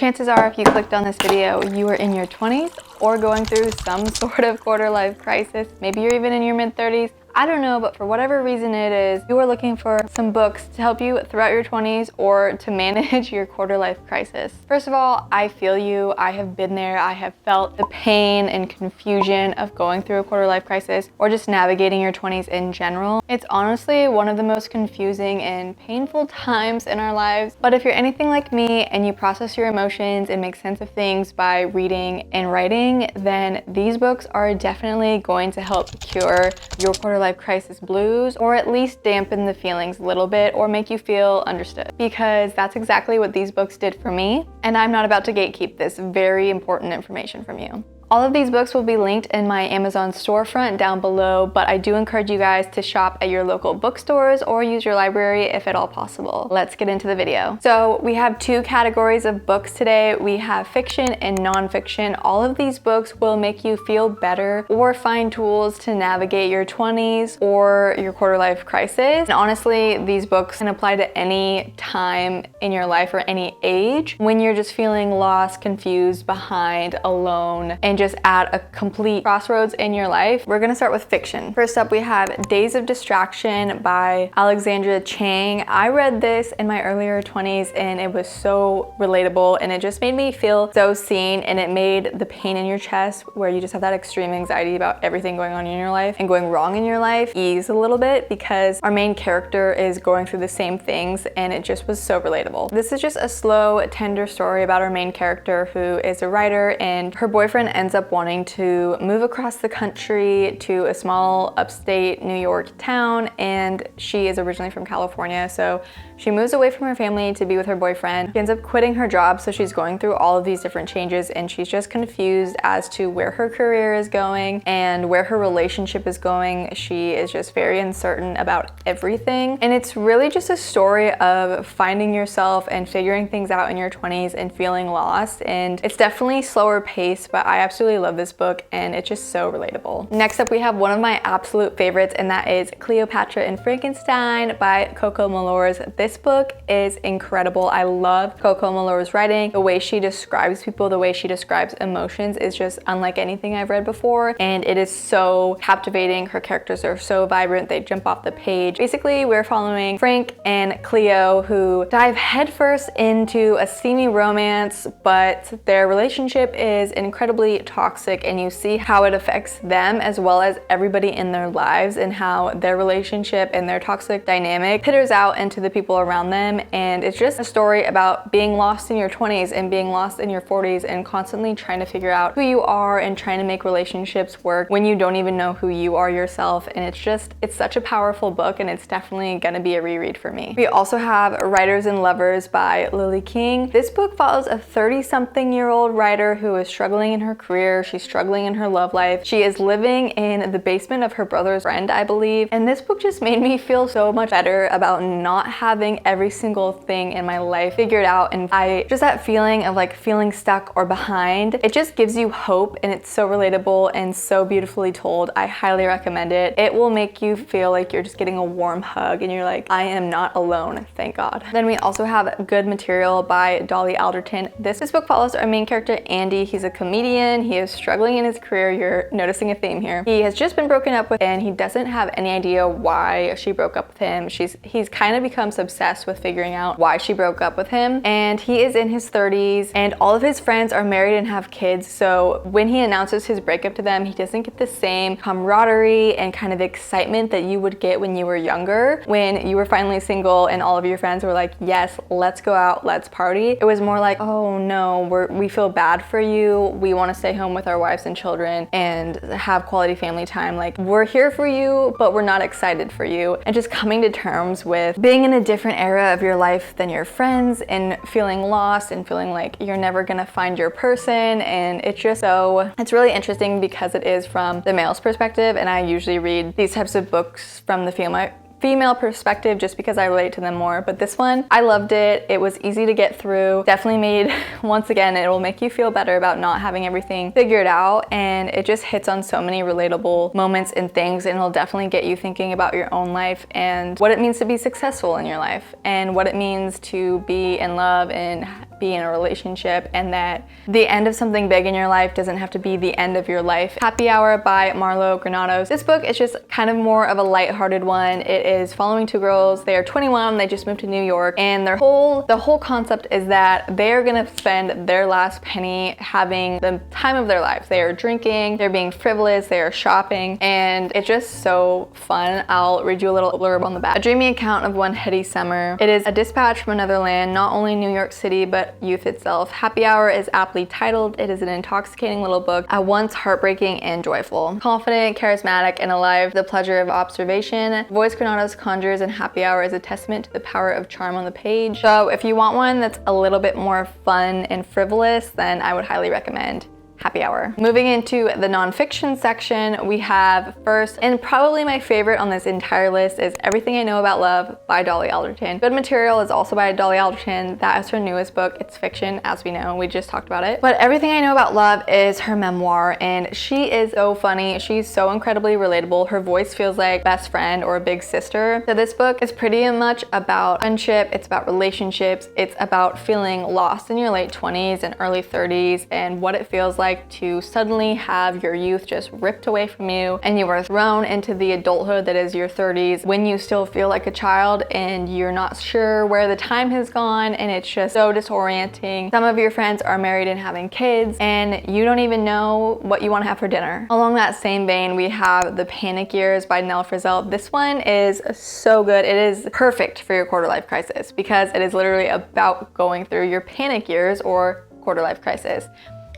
Chances are if you clicked on this video, you are in your 20s or going through some sort of quarter life crisis. Maybe you're even in your mid-30s. I don't know, but for whatever reason it is, you are looking for some books to help you throughout your 20s or to manage your quarter life crisis. First of all, I feel you. I have been there. I have felt the pain and confusion of going through a quarter life crisis or just navigating your 20s in general. It's honestly one of the most confusing and painful times in our lives. But if you're anything like me and you process your emotions and make sense of things by reading and writing, then these books are definitely going to help cure your quarter life crisis blues, or at least dampen the feelings a little bit or make you feel understood, because that's exactly what these books did for me, and I'm not about to gatekeep this very important information from you. All of these books will be linked in my Amazon storefront down below, but I do encourage you guys to shop at your local bookstores or use your library if at all possible. Let's get into the video. So we have two categories of books today. We have fiction and nonfiction. All of these books will make you feel better or find tools to navigate your 20s or your quarter life crisis. And honestly, these books can apply to any time in your life or any age when you're just feeling lost, confused, behind, alone, and just at a complete crossroads in your life. We're gonna start with fiction. First up, we have Days of Distraction by Alexandra Chang. I read this in my earlier 20s and it was so relatable, and it just made me feel so seen, and it made the pain in your chest where you just have that extreme anxiety about everything going on in your life and going wrong in your life ease a little bit, because our main character is going through the same things, and it just was so relatable. This is just a slow, tender story about our main character who is a writer, and her boyfriend ends up wanting to move across the country to a small upstate New York town, and she is originally from California, so she moves away from her family to be with her boyfriend. She ends up quitting her job, so she's going through all of these different changes, and she's just confused as to where her career is going and where her relationship is going. She is just very uncertain about everything, and it's really just a story of finding yourself and figuring things out in your 20s and feeling lost. And it's definitely slower paced, but I absolutely love this book, and it's just so relatable. Next up, we have one of my absolute favorites, and that is Cleopatra and Frankenstein by Coco Malors. This book is incredible. I love Coco Malors' writing. The way she describes people, the way she describes emotions is just unlike anything I've read before, and it is so captivating. Her characters are so vibrant, they jump off the page. Basically, we're following Frank and Cleo, who dive headfirst into a steamy romance, but their relationship is incredibly toxic, and you see how it affects them as well as everybody in their lives, and how their relationship and their toxic dynamic pitters out into the people around them. And it's just a story about being lost in your 20s and being lost in your 40s and constantly trying to figure out who you are and trying to make relationships work when you don't even know who you are yourself. And it's such a powerful book, and it's definitely gonna be a reread for me. We also have Writers and Lovers by Lily King. This book follows a 30-something-year-old writer who is struggling in her career. She's struggling in her love life. She is living in the basement of her brother's friend, I believe. And this book just made me feel so much better about not having every single thing in my life figured out. And just that feeling of like feeling stuck or behind, it just gives you hope, and it's so relatable and so beautifully told. I highly recommend it. It will make you feel like you're just getting a warm hug and you're like, I am not alone, thank God. Then we also have Good Material by Dolly Alderton. This book follows our main character, Andy. He's a comedian. He is struggling in his career. You're noticing a theme here. He has just been broken up with, and he doesn't have any idea why she broke up with him. He's kind of becomes obsessed with figuring out why she broke up with him, and he is in his 30s, and all of his friends are married and have kids. So when he announces his breakup to them, he doesn't get the same camaraderie and kind of excitement that you would get when you were younger, when you were finally single and all of your friends were like, yes, let's go out, let's party. It was more like, oh no, we feel bad for you. We want to stay home with our wives and children and have quality family time. Like, we're here for you, but we're not excited for you. And just coming to terms with being in a different era of your life than your friends, and feeling lost and feeling like you're never gonna find your person. And it's really interesting because it is from the male's perspective, and I usually read these types of books from the female female perspective just because I relate to them more. But this one, I loved it. It was easy to get through. Definitely made, once again, it will make you feel better about not having everything figured out. And it just hits on so many relatable moments and things, and it'll definitely get you thinking about your own life and what it means to be successful in your life and what it means to be in love and be in a relationship, and that the end of something big in your life doesn't have to be the end of your life. Happy Hour by Marlo Granados. This book is just kind of more of a lighthearted one. It is following two girls. They are 21, they just moved to New York, and the whole concept is that they're gonna spend their last penny having the time of their lives. They are drinking, they're being frivolous, they are shopping, and it's just so fun. I'll read you a little blurb on the back. A dreamy account of one heady summer. It is a dispatch from another land, not only New York City, but youth itself. Happy Hour is aptly titled. It is an intoxicating little book, at once heartbreaking and joyful. Confident, charismatic, and alive to the pleasure of observation, the voice Granados conjures in Happy Hour is a testament to the power of charm on the page. So if you want one that's a little bit more fun and frivolous, then I would highly recommend Happy Hour. Moving into the nonfiction section, we have first, and probably my favorite on this entire list, is Everything I Know About Love by Dolly Alderton. Good Material is also by Dolly Alderton. That is her newest book. It's fiction, as we know. We just talked about it. But Everything I Know About Love is her memoir, and she is so funny. She's so incredibly relatable. Her voice feels like best friend or a big sister. So this book is pretty much about friendship. It's about relationships. It's about feeling lost in your late 20s and early 30s and what it feels like to suddenly have your youth just ripped away from you and you are thrown into the adulthood that is your 30s when you still feel like a child and you're not sure where the time has gone, and it's just so disorienting. Some of your friends are married and having kids and you don't even know what you want to have for dinner. Along that same vein, we have The Panic Years by Nell Frizzell. This one is so good. It is perfect for your quarter life crisis because it is literally about going through your panic years or quarter life crisis.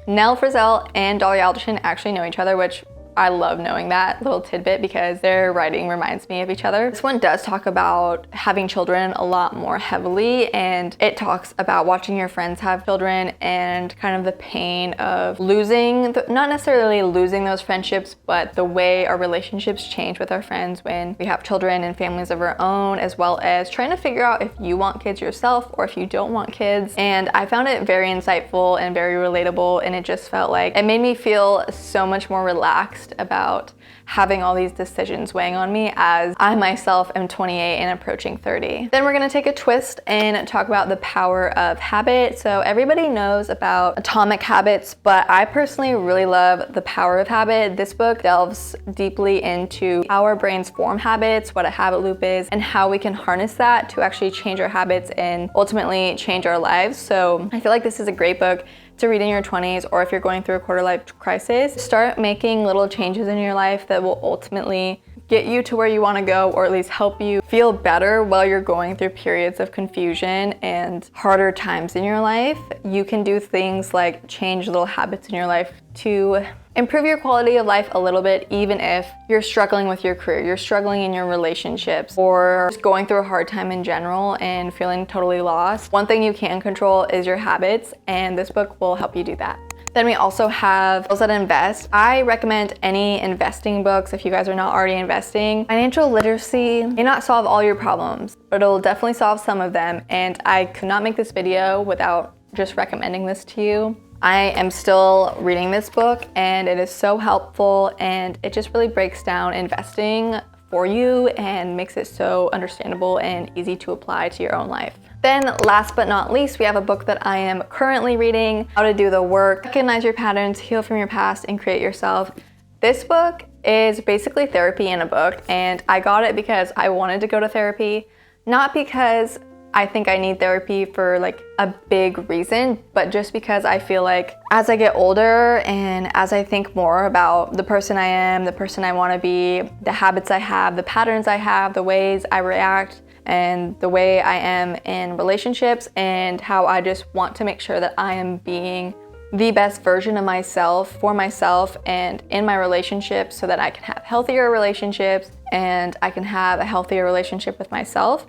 Nell Frizzell and Dolly Alderton actually know each other, which I love knowing that little tidbit because their writing reminds me of each other. This one does talk about having children a lot more heavily, and it talks about watching your friends have children and kind of the pain of losing, not necessarily losing those friendships, but the way our relationships change with our friends when we have children and families of our own, as well as trying to figure out if you want kids yourself or if you don't want kids. And I found it very insightful and very relatable, and it just felt like it made me feel so much more relaxed about having all these decisions weighing on me as I myself am 28 and approaching 30. Then we're gonna take a twist and talk about the power of habit. So everybody knows about Atomic Habits, but I personally really love The Power of Habit. This book delves deeply into how our brains form habits, what a habit loop is, and how we can harness that to actually change our habits and ultimately change our lives. So I feel like this is a great book to read in your 20s, or if you're going through a quarter life crisis, start making little changes in your life that will ultimately get you to where you want to go, or at least help you feel better while you're going through periods of confusion and harder times in your life. You can do things like change little habits in your life to improve your quality of life a little bit, even if you're struggling with your career, you're struggling in your relationships, or just going through a hard time in general and feeling totally lost. One thing you can control is your habits, and this book will help you do that. Then we also have Girls That Invest. I recommend any investing books if you guys are not already investing. Financial literacy may not solve all your problems, but it'll definitely solve some of them, and I could not make this video without just recommending this to you. I am still reading this book and it is so helpful, and it just really breaks down investing for you and makes it so understandable and easy to apply to your own life. Then last but not least, we have a book that I am currently reading, How to Do the Work, Recognize Your Patterns, Heal from Your Past, and Create Yourself. This book is basically therapy in a book, and I got it because I wanted to go to therapy, not because I think I need therapy for like a big reason, but just because I feel like as I get older and as I think more about the person I am, the person I want to be, the habits I have, the patterns I have, the ways I react, and the way I am in relationships, and how I just want to make sure that I am being the best version of myself for myself and in my relationships, so that I can have healthier relationships and I can have a healthier relationship with myself.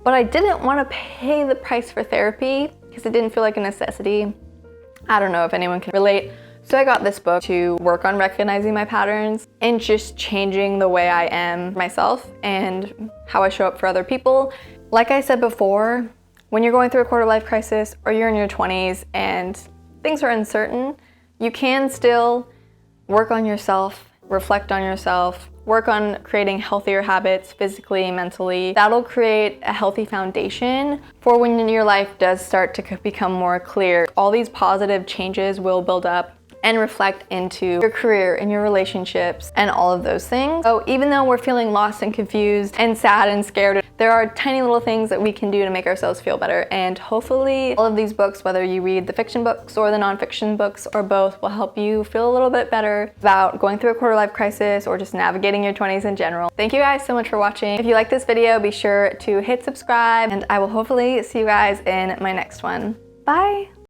But I didn't want to pay the price for therapy because it didn't feel like a necessity. I don't know if anyone can relate. So I got this book to work on recognizing my patterns and just changing the way I am myself and how I show up for other people. Like I said before, when you're going through a quarter life crisis or you're in your 20s and things are uncertain, you can still work on yourself, reflect on yourself, work on creating healthier habits physically, mentally. That'll create a healthy foundation for when your life does start to become more clear. All these positive changes will build up and reflect into your career and your relationships and all of those things. So even though we're feeling lost and confused and sad and scared, there are tiny little things that we can do to make ourselves feel better. And hopefully all of these books, whether you read the fiction books or the nonfiction books or both, will help you feel a little bit better about going through a quarter life crisis or just navigating your 20s in general. Thank you guys so much for watching. If you like this video, be sure to hit subscribe, and I will hopefully see you guys in my next one. Bye.